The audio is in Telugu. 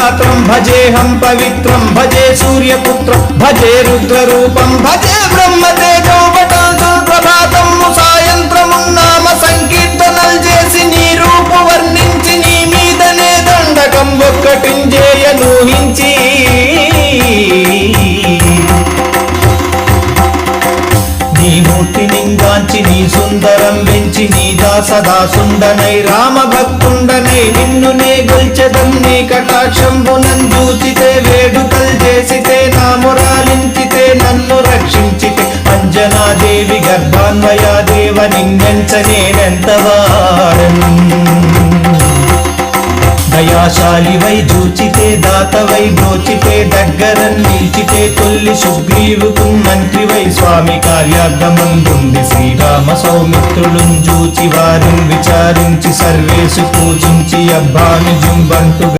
गात्रं भजेऽहं पवित्रं भजे सूर्यपुत्रं भजे रुद्ररूपं भजे ब्रह्मतेजो बटल्दुर्प्रभातं सायंत्रमुन्नाम संकीर्तनल చేసి నీ రూపు వర్ణించి నీ మీదనే దండకం ఒక్కటింజేయను హించి నీ మూర్తి నింగాంచి నీ సుందరం వెంచి నీ దాసదాసుండనై రామభక్తుండనై నిన్నునే గొల్చెదం నీ కటాక్షంబునందూచితే వేడుకల్ చేసితే నా మురాలించితే నన్ను రక్షించితే అంజనాదేవి గర్భాన్వయా దేవ నిన్నెంచ నేనెంతవాడను దయాశాలివై జూచితే దాతవై బ్రోచితే దగ్గర నిలిచితే తొల్లి సుగ్రీవుకు మంత్రివై స్వామి కార్యార్థమందుంది శ్రీరామ సౌమిత్రులను జూచి వారిని విచారించి సర్వేసు పూజించి అబ్బాని జుంబంటు